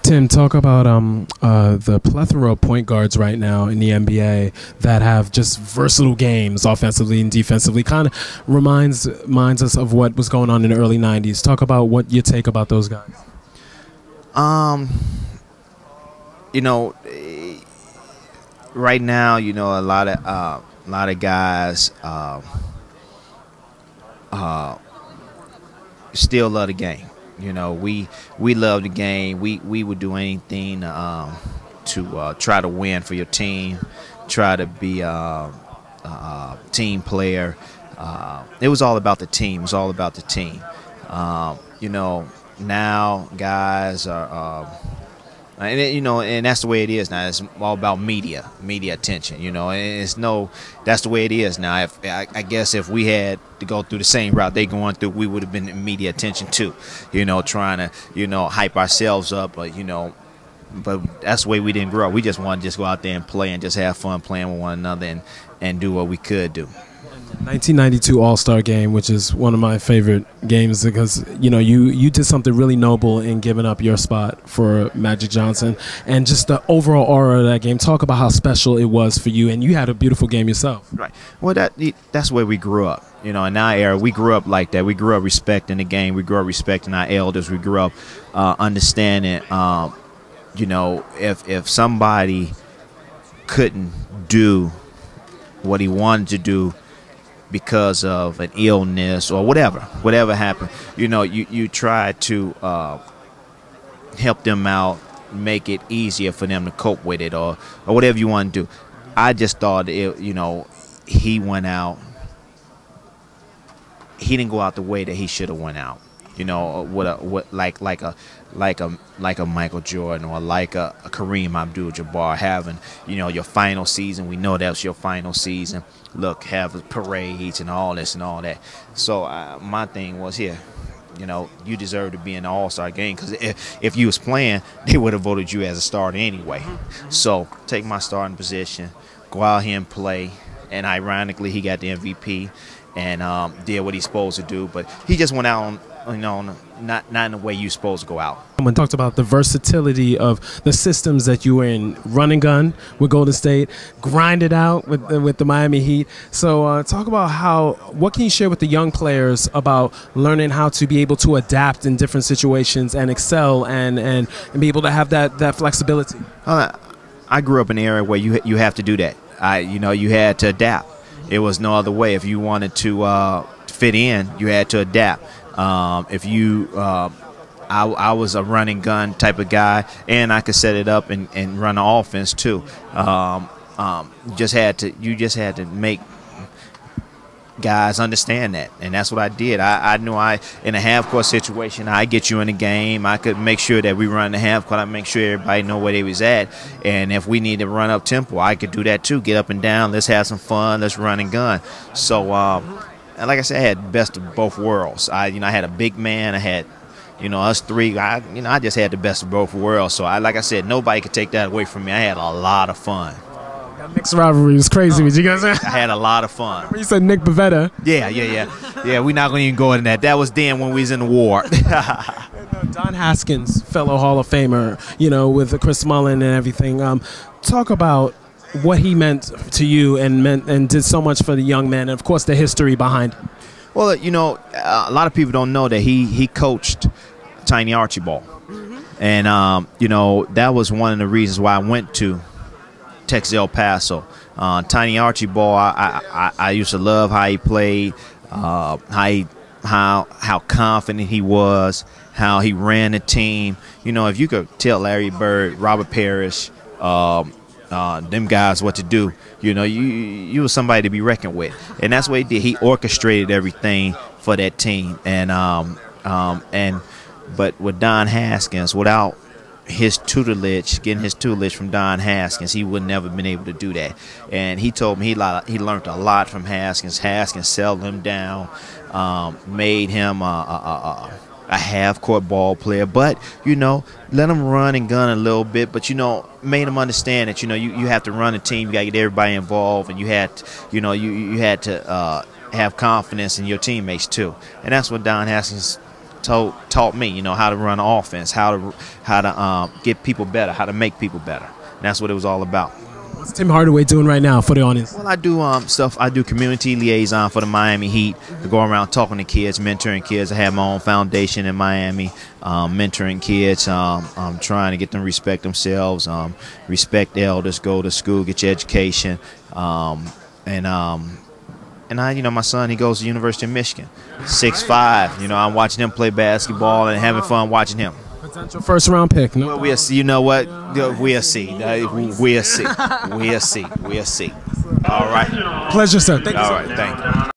Tim, talk about the plethora of point guards right now in the NBA that have just versatile games offensively and defensively. Kind of reminds us of what was going on in the early '90s. Talk about what you take about those guys. You know, right now, you know, a lot of guys still love the game. You know, we love the game. We would do anything to try to win for your team, try to be a team player. It was all about the team. It was all about the team. You know, now guys are, and that's the way it is now. It's all about media attention. You know, and that's the way it is now. I guess if we had to go through the same route they going through, we would have been in media attention too. You know, trying to hype ourselves up, but that's the way we didn't grow up. We just wanted to just go out there and play and just have fun playing with one another and do what we could do. 1992 All-Star Game, which is one of my favorite games because you did something really noble in giving up your spot for Magic Johnson, and just the overall aura of that game. Talk about how special it was for you, and you had a beautiful game yourself. Right. Well, that's where we grew up. You know, in our era, we grew up like that. We grew up respecting the game. We grew up respecting our elders. We grew up understanding. If somebody couldn't do what he wanted to do because of an illness or whatever happened, you try to help them out, make it easier for them to cope with it, or whatever you want to do. I just thought he went out. He didn't go out the way that he should have went out. Like a Michael Jordan or like a Kareem Abdul-Jabbar having your final season. We know that's your final season. Look, have parades and all this and all that. So my thing was here. You deserve to be in the All-Star game, because if you was playing, they would have voted you as a starter anyway. So take my starting position, go out here and play, and ironically, he got the MVP and did what he's supposed to do. But he just went out on not in the way you're supposed to go out. Someone talked about the versatility of the systems that you were in. Run and gun with Golden State, grind it out with the Miami Heat. So talk about what can you share with the young players about learning how to be able to adapt in different situations and excel and be able to have that flexibility. I grew up in an era where you have to do that. You had to adapt. It was no other way. If you wanted to fit in, you had to adapt. I was a run and gun type of guy, and I could set it up and run the offense too. You just had to make guys understand that, and that's what I did. I knew in a half-court situation, I get you in the game. I could make sure that we run the half-court. I make sure everybody know where they was at, and if we need to run up tempo, I could do that too. Get up and down. Let's have some fun. Let's run and gun. So, and like I said, I had the best of both worlds. I had a big man. I had, us three. I just had the best of both worlds. So, like I said, nobody could take that away from me. I had a lot of fun. That Knicks rivalry was crazy. What you guys say? I had a lot of fun. You said Nick Pavetta. Yeah. We're not going to even go into that. That was then when we was in the war. Don Haskins, fellow Hall of Famer, with Chris Mullin and everything. Talk about what he meant to you and did so much for the young man, and of course the history behind it. Well, a lot of people don't know that he coached Tiny Archibald. And that was one of the reasons why I went to Texas El Paso. Tiny Archibald, I used to love how he played, how confident he was, how he ran the team. If you could tell Larry Bird, Robert Parrish, them guys what to do, you was somebody to be reckoned with, and that's what he did. He orchestrated everything for that team, but with Don Haskins, without his tutelage, getting his tutelage from Don Haskins, he would never been able to do that. And he told me he learned a lot from Haskins. Haskins settled him down, made him a half-court ball player, but let him run and gun a little bit, but made him understand that you have to run a team, you got to get everybody involved, and you had you had to have confidence in your teammates too. And that's what Don Haskins taught me, you know, how to run an offense, how to get people better, how to make people better. And that's what it was all about. What's Tim Hardaway doing right now for the audience? Well, I do stuff. I do community liaison for the Miami Heat. I go around talking to kids, mentoring kids. I have my own foundation in Miami, mentoring kids, trying to get them to respect themselves, respect the elders, go to school, get your education, and I, you know, my son, he goes to the University of Michigan, 6'5". You know, I'm watching him play basketball and having fun watching him. Potential first-round pick. No, well, we'll see. You know what? We'll see. We'll see. We'll see. We'll see. All right. Pleasure, sir. Thank you. All right. Thank you.